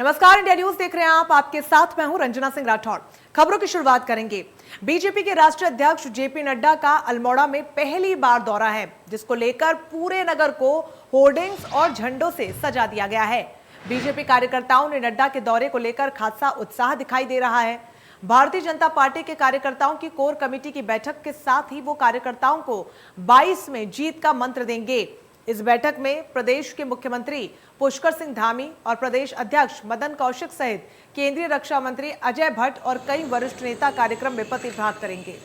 नमस्कार, India news देख रहे हैं आप। आपके साथ मैं हूं रंजना सिंह राठौड़। खबरों की शुरुआत करेंगे। बीजेपी के राष्ट्रीय अध्यक्ष जेपी नड्डा का अल्मोड़ा में पहली बार दौरा है, जिसको लेकर पूरे नगर को होर्डिंग्स और झंडों से सजा दिया गया है। बीजेपी कार्यकर्ताओं ने नड्डा के दौरे को लेकर खासा उत्साह दिखाई दे रहा है। भारतीय जनता पार्टी के कार्यकर्ताओं की कोर कमेटी की बैठक के साथ ही वो कार्यकर्ताओं को 22 में जीत का मंत्र देंगे। इस बैठक में प्रदेश के मुख्यमंत्री पुष्कर सिंह धामी और प्रदेश अध्यक्ष मदन कौशिक सहित केंद्रीय रक्षा मंत्री अजय भट्ट और कई वरिष्ठ नेता कार्यक्रम में प्रतिभाग करेंगे।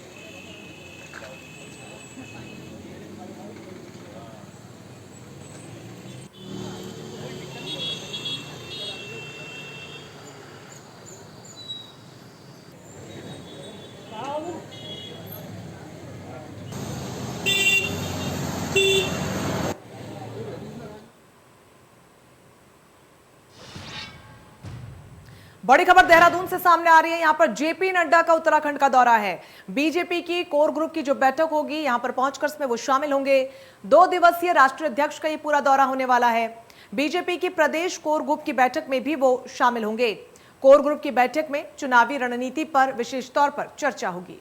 बड़ी खबर देहरादून से सामने आ रही है। यहां पर जेपी नड्डा का उत्तराखंड का दौरा है। बीजेपी की कोर ग्रुप की जो बैठक होगी, यहां पर पहुंचकर इसमें वो शामिल होंगे। 2 दिवसीय राष्ट्रीय अध्यक्ष का ये पूरा दौरा होने वाला है। बीजेपी की प्रदेश कोर ग्रुप की बैठक में भी वो शामिल होंगे। कोर ग्रुप की बैठक में चुनावी रणनीति पर विशेष तौर पर चर्चा होगी।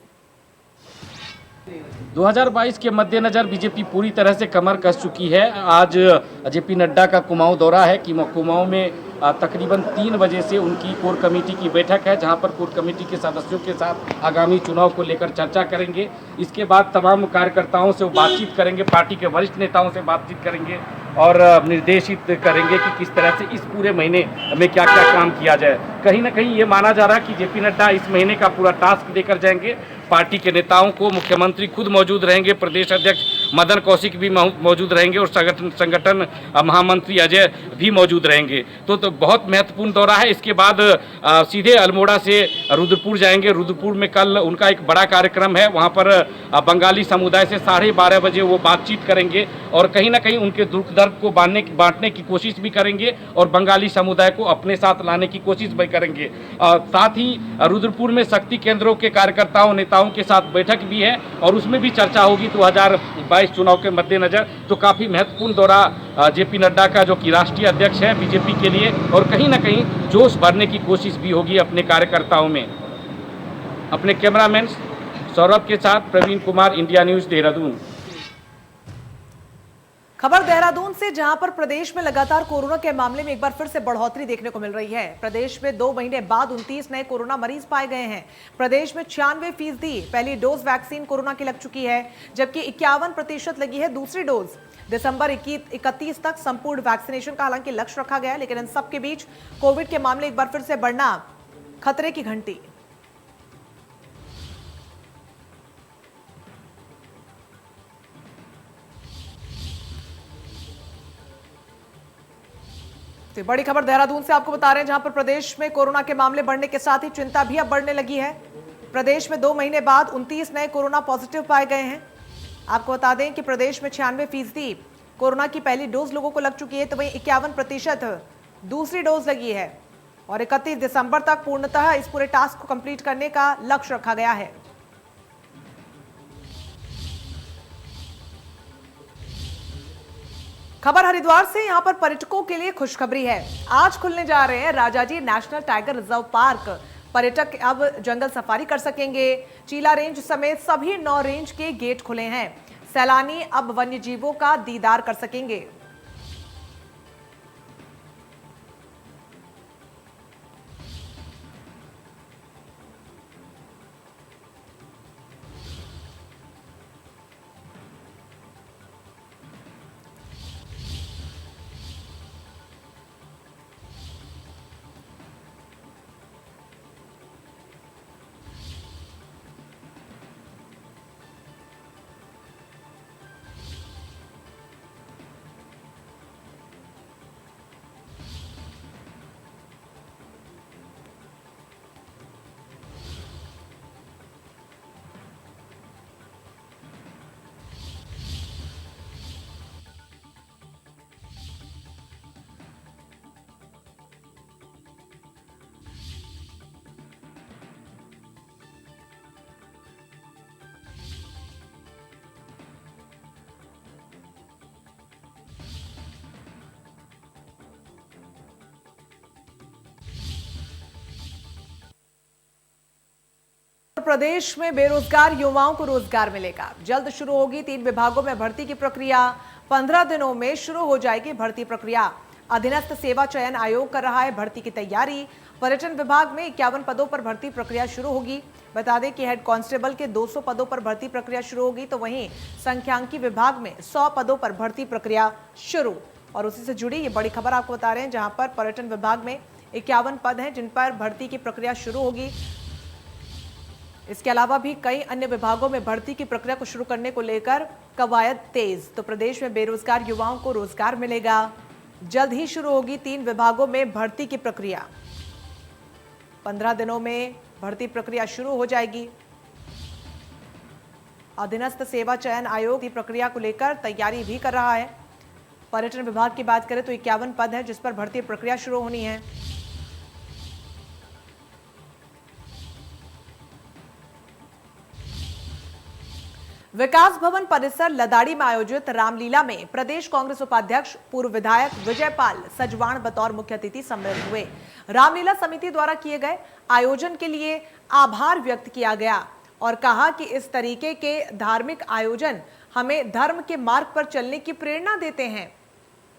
2022 के मद्देनजर बीजेपी पूरी तरह से कमर कस चुकी है। आज जेपी नड्डा का कुमाऊं दौरा है कि कुमाऊं में तकरीबन 3 बजे से उनकी कोर कमेटी की बैठक है, जहां पर कोर कमेटी के सदस्यों के साथ आगामी चुनाव को लेकर चर्चा करेंगे। इसके बाद तमाम कार्यकर्ताओं से वो बातचीत करेंगे, पार्टी के वरिष्ठ नेताओं से बातचीत करेंगे और निर्देशित करेंगे कि किस तरह से इस पूरे महीने में क्या क्या काम किया जाए। कहीं ना कहीं ये माना जा रहा है कि जेपी नड्डा इस महीने का पूरा टास्क देकर जाएंगे। पार्टी के नेताओं को मुख्यमंत्री खुद मौजूद रहेंगे, प्रदेश अध्यक्ष मदन कौशिक भी मौजूद रहेंगे और संगठन महामंत्री अजय भी मौजूद रहेंगे। तो बहुत महत्वपूर्ण दौरा है। इसके बाद सीधे अल्मोड़ा से रुद्रपुर जाएंगे। रुद्रपुर में कल उनका एक बड़ा कार्यक्रम है, वहाँ पर बंगाली समुदाय से 12:30 बजे वो बातचीत करेंगे और कहीं ना कहीं उनके दुख दर्द को बांटने की कोशिश भी करेंगे और बंगाली समुदाय को अपने साथ लाने की कोशिश भी करेंगे। साथ ही रुद्रपुर में शक्ति केंद्रों के कार्यकर्ताओं नेताओं के साथ बैठक भी है और उसमें भी चर्चा होगी 2022 चुनाव के मद्देनजर। तो काफ़ी महत्वपूर्ण दौरा जेपी नड्डा का, जो कि राष्ट्रीय अध्यक्ष है बीजेपी के लिए, और कहीं ना कहीं जोश भरने की कोशिश भी होगी अपने कार्यकर्ताओं में। अपने कैमरामैन सौरभ के साथ प्रवीण कुमार, इंडिया न्यूज, देहरादून। खबर देहरादून से, जहां पर प्रदेश में लगातार कोरोना के मामले में एक बार फिर से बढ़ोतरी देखने को मिल रही है। प्रदेश में 2 महीने बाद 29 नए कोरोना मरीज पाए गए हैं। प्रदेश में 96% पहली डोज वैक्सीन कोरोना की लग चुकी है, जबकि 51% लगी है दूसरी डोज। दिसंबर 31 तक संपूर्ण वैक्सीनेशन का हालांकि लक्ष्य रखा गया, लेकिन इन सबके बीच कोविड के मामले एक बार फिर से बढ़ना खतरे की घंटी। तो बड़ी खबर देहरादून से आपको बता रहे हैं, जहां पर प्रदेश में कोरोना के मामले बढ़ने के साथ ही चिंता भी अब बढ़ने लगी है। प्रदेश में 2 महीने बाद 29 नए कोरोना पॉजिटिव पाए गए हैं। आपको बता दें कि प्रदेश में 96% कोरोना की पहली डोज लोगों को लग चुकी है, तो वहीं 51% दूसरी डोज लगी है और 31 दिसंबर तक पूर्णतः इस पूरे टास्क को कंप्लीट करने का लक्ष्य रखा गया है। खबर हरिद्वार से, यहां पर पर्यटकों के लिए खुशखबरी है। आज खुलने जा रहे हैं Rajaji national tiger reserve park. पर्यटक अब जंगल सफारी कर सकेंगे। चीला रेंज समेत सभी 9 रेंज के गेट खुले हैं। सैलानी अब वन्य जीवों का दीदार कर सकेंगे। प्रदेश में बेरोजगार युवाओं को रोजगार मिलेगा। जल्द शुरू होगी 3 विभागों में भर्ती की प्रक्रिया। 15 दिनों में शुरू हो जाएगी भर्ती प्रक्रिया। अधीनस्थ सेवा चयन आयोग कर रहा है भर्ती की तैयारी। पर्यटन विभाग में 51 पदों पर भर्ती प्रक्रिया शुरू होगी। बता दें कि हेड कांस्टेबल के 200 पदों पर भर्ती प्रक्रिया शुरू होगी, तो वहीं संख्यांकी विभाग में 100 पदों पर भर्ती प्रक्रिया शुरू। और उसी से जुड़ी ये बड़ी खबर आपको बता रहे हैं, जहां पर पर्यटन विभाग में 51 पद हैं जिन पर भर्ती की प्रक्रिया शुरू होगी। इसके अलावा भी कई अन्य विभागों में भर्ती की प्रक्रिया को शुरू करने को लेकर कवायद तेज। तो प्रदेश में बेरोजगार युवाओं को रोजगार मिलेगा। जल्द ही शुरू होगी 3 विभागों में भर्ती की प्रक्रिया। 15 दिनों में भर्ती प्रक्रिया शुरू हो जाएगी। अधीनस्थ सेवा चयन आयोग की प्रक्रिया को लेकर तैयारी भी कर रहा है। पर्यटन विभाग की बात करें तो 51 पद है जिस पर भर्ती प्रक्रिया शुरू होनी है। विकास भवन परिसर लदाड़ी में आयोजित रामलीला में प्रदेश कांग्रेस उपाध्यक्ष पूर्व विधायक विजयपाल सजवाण बतौर मुख्य अतिथि सम्मिलित हुए। रामलीला समिति द्वारा किए गए आयोजन के लिए आभार व्यक्त किया गया और कहा कि इस तरीके के धार्मिक आयोजन हमें धर्म के मार्ग पर चलने की प्रेरणा देते हैं।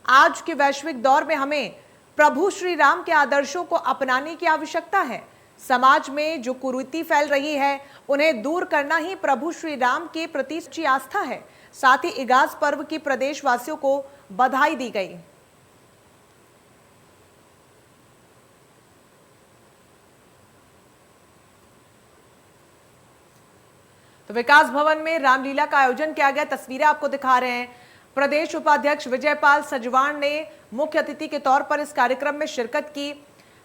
आज के वैश्विक दौर में हमें प्रभु श्री राम के आदर्शों को अपनाने की आवश्यकता है। समाज में जो कुरीति फैल रही है उन्हें दूर करना ही प्रभु श्री राम के प्रति सच्ची आस्था है। साथ ही इगास पर्व की प्रदेशवासियों को बधाई दी गई। तो विकास भवन में रामलीला का आयोजन किया गया। तस्वीरें आपको दिखा रहे हैं। प्रदेश उपाध्यक्ष विजयपाल सजवाण ने मुख्य अतिथि के तौर पर इस कार्यक्रम में शिरकत की।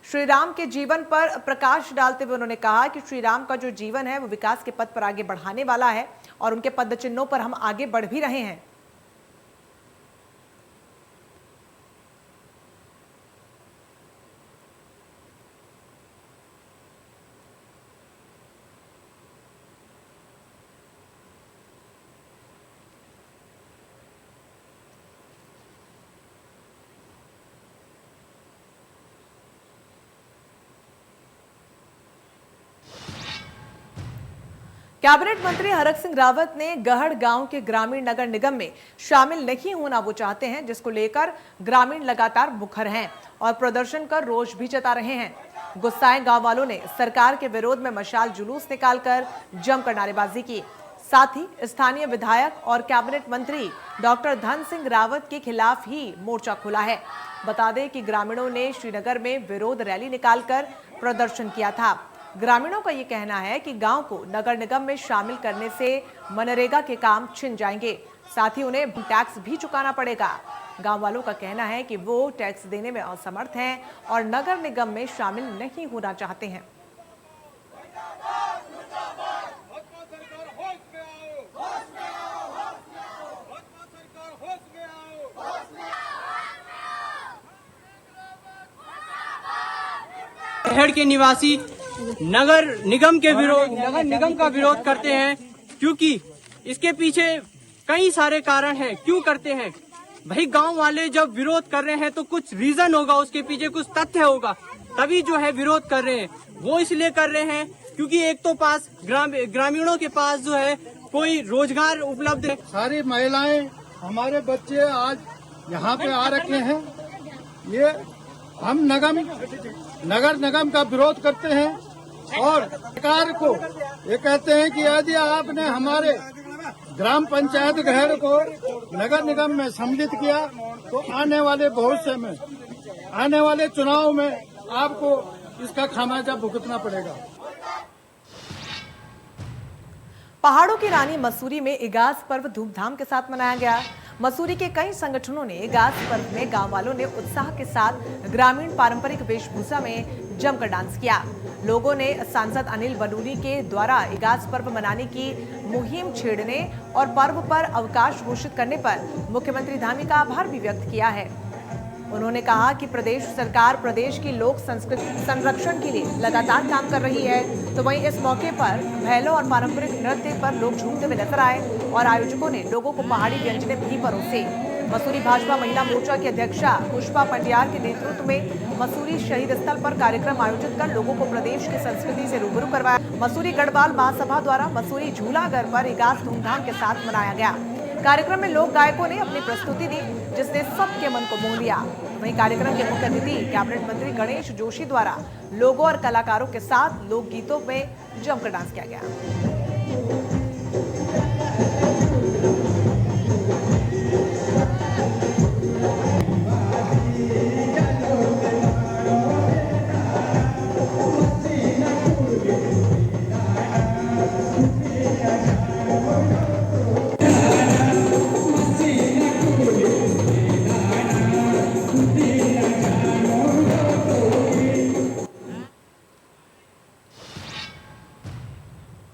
श्री राम के जीवन पर प्रकाश डालते हुए उन्होंने कहा कि श्री राम का जो जीवन है वो विकास के पथ पर आगे बढ़ाने वाला है और उनके पद चिन्हों पर हम आगे बढ़ भी रहे हैं। कैबिनेट मंत्री हरक सिंह रावत ने गहड़ गांव के ग्रामीण नगर निगम में शामिल नहीं होना वो चाहते हैं, जिसको लेकर ग्रामीण लगातार मुखर हैं और प्रदर्शन कर रोष भी जता रहे हैं। गुस्साए गांव वालों ने सरकार के विरोध में मशाल जुलूस निकालकर जमकर नारेबाजी की। साथ ही स्थानीय विधायक और कैबिनेट मंत्री डॉक्टर धन सिंह रावत के खिलाफ ही मोर्चा खोला है। बता दें कि ग्रामीणों ने श्रीनगर में विरोध रैली निकालकर प्रदर्शन किया था। ग्रामीणों का ये कहना है कि गांव को नगर निगम में शामिल करने से मनरेगा के काम छिन जाएंगे, साथ ही उन्हें टैक्स भी चुकाना पड़ेगा। गांव वालों का कहना है कि वो टैक्स देने में असमर्थ हैं और नगर निगम में शामिल नहीं होना चाहते हैं। गहड़ के निवासी नगर निगम का विरोध करते हैं, क्योंकि इसके पीछे कई सारे कारण हैं। क्यों करते हैं भाई? गांव वाले जब विरोध कर रहे हैं तो कुछ रीजन होगा, उसके पीछे कुछ तथ्य होगा, तभी जो है विरोध कर रहे हैं। वो इसलिए कर रहे हैं क्योंकि एक तो पास ग्रामीणों के पास जो है कोई रोजगार उपलब्ध है। सारी महिलाएं, हमारे बच्चे आज यहाँ पे आ रखे हैं। ये हम नगर निगम का विरोध करते हैं और सरकार को ये कहते हैं कि यदि आपने हमारे ग्राम पंचायत गहड़ को नगर निगम में सम्मिलित किया तो आने वाले भविष्य में, आने वाले चुनाव में आपको इसका खामियाजा भुगतना पड़ेगा। पहाड़ों की रानी मसूरी में इगास पर्व धूमधाम के साथ मनाया गया। मसूरी के कई संगठनों ने इगास पर्व में गांव वालों ने उत्साह के साथ ग्रामीण पारंपरिक वेशभूषा में जमकर डांस किया। लोगों ने सांसद अनिल बलूनी के द्वारा इगास पर्व मनाने की मुहिम छेड़ने और पर्व पर अवकाश घोषित करने पर मुख्यमंत्री धामी का आभार भी व्यक्त किया है। उन्होंने कहा कि प्रदेश सरकार प्रदेश की लोक संस्कृति संरक्षण के लिए लगातार काम कर रही है। तो वहीं इस मौके पर भैलो और पारंपरिक नृत्य पर लोग झूमते हुए नजर आए और आयोजकों ने लोगों को पहाड़ी व्यंजनें भी परोसे। मसूरी भाजपा महिला मोर्चा की अध्यक्षा पुष्पा पंडियार के नेतृत्व में मसूरी शहीद स्थल पर कार्यक्रम आयोजित कर लोगों को प्रदेश की संस्कृति से रूबरू करवाया। मसूरी गढ़वाल महासभा द्वारा मसूरी झूलाघर पर इगास धूमधाम के साथ मनाया गया। कार्यक्रम में लोक गायकों ने अपनी प्रस्तुति दी, जिसने सबके मन को मोह लिया। वहीं कार्यक्रम के मुख्य अतिथि कैबिनेट मंत्री गणेश जोशी द्वारा लोगों और कलाकारों के साथ लोकगीतों में जमकर डांस किया गया।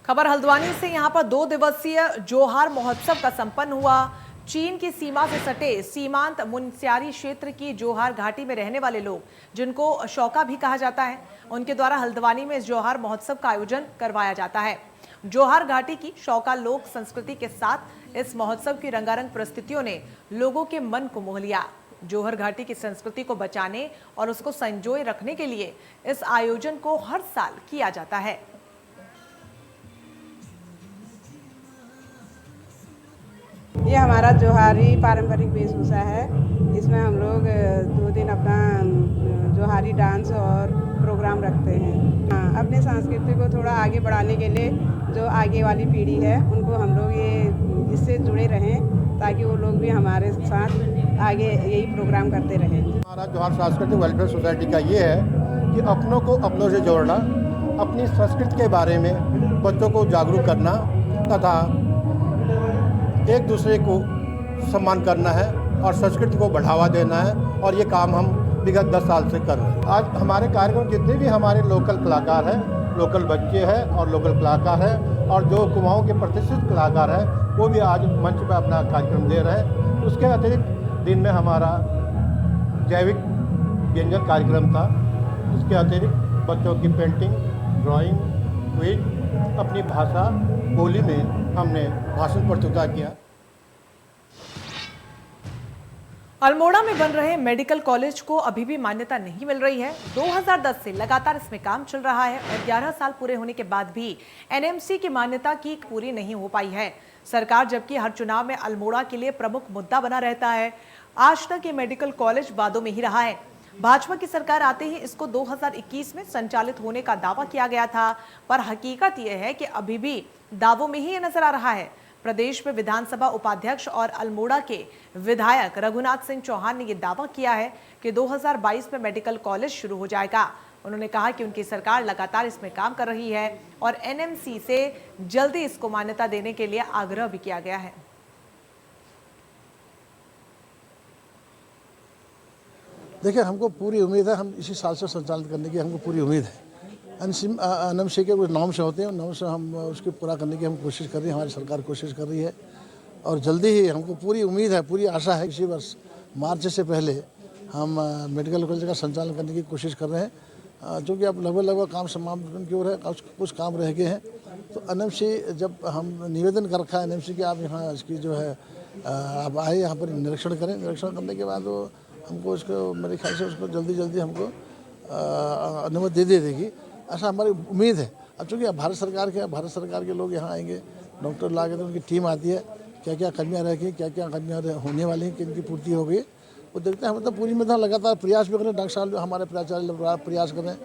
खबर हल्द्वानी से, यहां पर 2 दिवसीय जोहार महोत्सव का संपन्न हुआ। चीन की सीमा से सटे सीमांत मुनस्यारी क्षेत्र की जोहार घाटी में रहने वाले लोग, जिनको शौका भी कहा जाता है, उनके द्वारा हल्द्वानी में इस जोहार महोत्सव का आयोजन करवाया जाता है। जोहार घाटी की शौका लोक संस्कृति के साथ इस महोत्सव की रंगारंग प्रस्तुतियों ने लोगों के मन को मोह लिया। जोहर घाटी की संस्कृति को बचाने और उसको संजोए रखने के लिए इस आयोजन को हर साल किया जाता है। ये हमारा जोहारी पारंपरिक वेशभूषा है। इसमें हम लोग 2 दिन अपना जोहारी डांस और प्रोग्राम रखते हैं। हाँ, अपने संस्कृति को थोड़ा आगे बढ़ाने के लिए जो आगे वाली पीढ़ी है उनको हम लोग ये इससे जुड़े रहें, ताकि वो लोग भी हमारे साथ आगे यही प्रोग्राम करते रहें। हमारा जोहार सांस्कृतिक वेलफेयर सोसाइटी का ये है कि अपनों को अपनों से जोड़ना, अपनी संस्कृति के बारे में बच्चों को जागरूक करना तथा एक दूसरे को सम्मान करना है और संस्कृति को बढ़ावा देना है। और ये काम हम विगत 10 साल से कर रहे हैं। आज हमारे कार्यक्रम जितने भी हमारे लोकल कलाकार हैं, लोकल बच्चे हैं और लोकल कलाकार हैं, और जो कुमाऊं के प्रतिष्ठित कलाकार हैं, वो भी आज मंच पर अपना कार्यक्रम दे रहे हैं। उसके अतिरिक्त दिन में हमारा जैविक व्यंजन कार्यक्रम था। उसके अतिरिक्त बच्चों की पेंटिंग, ड्राइंग, क्विज, अपनी भाषा बोली में हमने भाषण प्रतियोगिता किया। अल्मोड़ा में बन रहे मेडिकल कॉलेज को अभी भी मान्यता नहीं मिल रही है। 2010 से लगातार इसमें काम चल रहा है और 11 साल पूरे होने के बाद भी एनएमसी की मान्यता की पूरी नहीं हो पाई है। सरकार जबकि हर चुनाव में अल्मोड़ा के लिए प्रमुख मुद्दा बना रहता है, आज तक ये मेडिकल कॉलेज वादों में ही रहा है। भाजपा की सरकार आते ही इसको 2021 में संचालित होने का दावा किया गया था, पर हकीकत यह है कि अभी भी दावों में ही ये नजर आ रहा है। प्रदेश में विधानसभा उपाध्यक्ष और अल्मोड़ा के विधायक रघुनाथ सिंह चौहान ने यह दावा किया है कि 2022 में मेडिकल कॉलेज शुरू हो जाएगा। उन्होंने कहा कि उनकी सरकार लगातार इसमें काम कर रही है और एनएमसी से जल्दी इसको मान्यता देने के लिए आग्रह भी किया गया है। देखिए, हमको पूरी उम्मीद है, हम इसी साल से संचालित करने की हमको पूरी उम्मीद है। एनएमसी के कुछ नॉर्म्स होते हैं, उन नॉर्म्स हम उसके पूरा करने की हम कोशिश कर रही है, हमारी सरकार कोशिश कर रही है और जल्दी ही हमको पूरी उम्मीद है, पूरी आशा है इसी वर्ष मार्च से पहले हम मेडिकल कॉलेज का संचालन करने की कोशिश कर रहे हैं। जो कि अब लगभग काम समापन की ओर है, कुछ काम रह गए हैं। तो एनएमसी जब हम निवेदन कर रखा है एनएमसी कि आप यहाँ इसकी जो है आप आए यहाँ पर निरीक्षण करें, निरीक्षण करने के बाद वो हमको उसको मेरे ख्याल से उसको जल्दी हमको अनुमति दे देगी, ऐसा हमारी उम्मीद है। अब चूँकि भारत सरकार के लोग यहाँ आएंगे, डॉक्टर ला के तो उनकी टीम आती है, क्या क्या कमियाँ रह गई, क्या क्या कमियाँ होने वाली हैं, किनकी पूर्ति हो गई, वो देखते हैं। हम मतलब पूरी मतलब लगातार प्रयास भी करें, डॉक्टर साहब हमारे प्राचार्य प्रयास करें।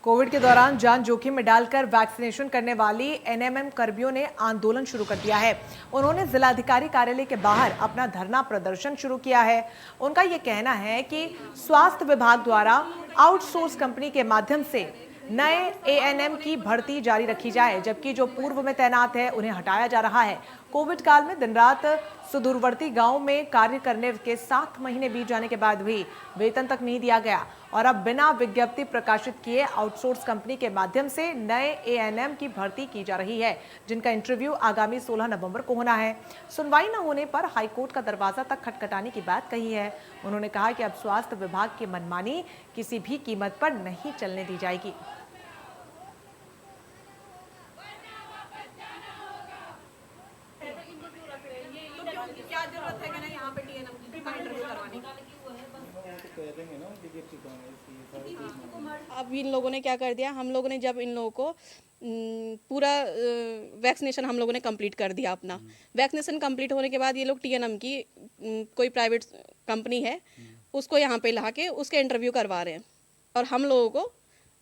कोविड के दौरान जान जोखिम में डालकर वैक्सीनेशन करने वाली एनएमएम कर्मियों ने आंदोलन शुरू कर दिया है। उन्होंने जिलाधिकारी कार्यालय के बाहर अपना धरना प्रदर्शन शुरू किया है। उनका ये कहना है कि स्वास्थ्य विभाग द्वारा आउटसोर्स कंपनी के माध्यम से नए एएनएम की भर्ती जारी रखी जाए, जबकि जो पूर्व में तैनात है उन्हें हटाया जा रहा है। कोविड काल में दिन रात सुदूरवर्ती गांव में कार्य करने के 7 महीने बीत जाने के बाद भी वेतन तक नहीं दिया गया और अब बिना विज्ञप्ति प्रकाशित किए आउटसोर्स कंपनी के माध्यम से नए एएनएम की भर्ती की जा रही है, जिनका इंटरव्यू आगामी 16 नवंबर को होना है। सुनवाई न होने पर हाईकोर्ट का दरवाजा तक खटखटाने की बात कही है। उन्होंने कहा कि अब स्वास्थ्य विभाग की मनमानी किसी भी कीमत पर नहीं चलने दी जाएगी। क्या जरूरत है ना यहाँ पे टीएनएम का इंटरव्यू करवाने की? अब इन लोगों ने क्या कर दिया, हम लोगों ने जब इन लोगों को पूरा वैक्सीनेशन हम लोगों ने कंप्लीट कर दिया अपना। वैक्सीनेशन कंप्लीट होने के बाद ये लोग टीएनएम की कोई प्राइवेट कंपनी है उसको यहाँ पे ला के उसके इंटरव्यू करवा रहे हैं और हम लोगों को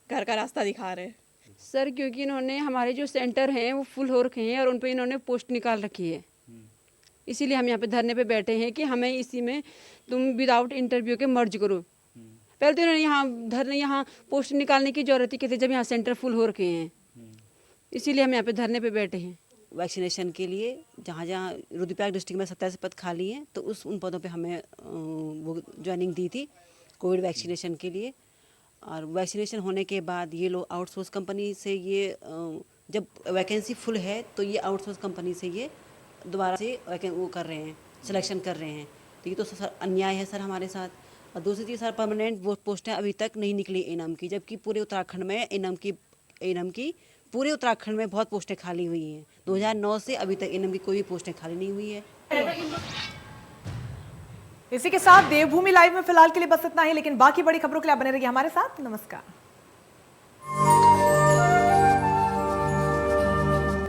घर का रास्ता दिखा रहे हैं। सर क्योंकि इन्होंने हमारे जो सेंटर हैं वो फुल हो रखे हैं और उन पे इन्होंने पोस्ट निकाल रखी है, इसीलिए हम यहाँ पे धरने पे बैठे हैं कि हमें इसी में तुम विदाउट इंटरव्यू के मर्ज करो। पहले तो इन्होंने यहाँ पोस्ट निकालने की जरूरत ही कहते जब यहाँ सेंटर फुल हो रखे हैं, इसीलिए हम यहाँ पे धरने पे बैठे हैं। वैक्सीनेशन के लिए जहाँ जहाँ रुद्रप्रयाग डिस्ट्रिक्ट में 27 पद खाली हैं तो उन पदों पे हमें वो ज्वाइनिंग दी थी कोविड वैक्सीनेशन के लिए। और वैक्सीनेशन होने के बाद ये लोग आउटसोर्स कंपनी से ये जब वैकेंसी फुल है तो ये आउटसोर्स कंपनी से ये दोबारा से वो कर रहे हैं, सिलेक्शन कर रहे हैं। तो ये तो सर अन्याय है सर हमारे साथ। और दूसरी चीज़ सर परमानेंट वो पोस्टें अभी तक नहीं निकली इनाम की, जबकि पूरे उत्तराखंड में इनाम की पूरे उत्तराखंड में बहुत पोस्टें खाली हुई हैं। 2009 से अभी तक इनाम की कोई भी पोस्टें खाली नहीं हुई है। इसी के साथ देवभूमि लाइव में फिलहाल के लिए बस इतना ही, लेकिन बाकी बड़ी खबरों के लिए आप बने रहिए हमारे साथ। नमस्कार।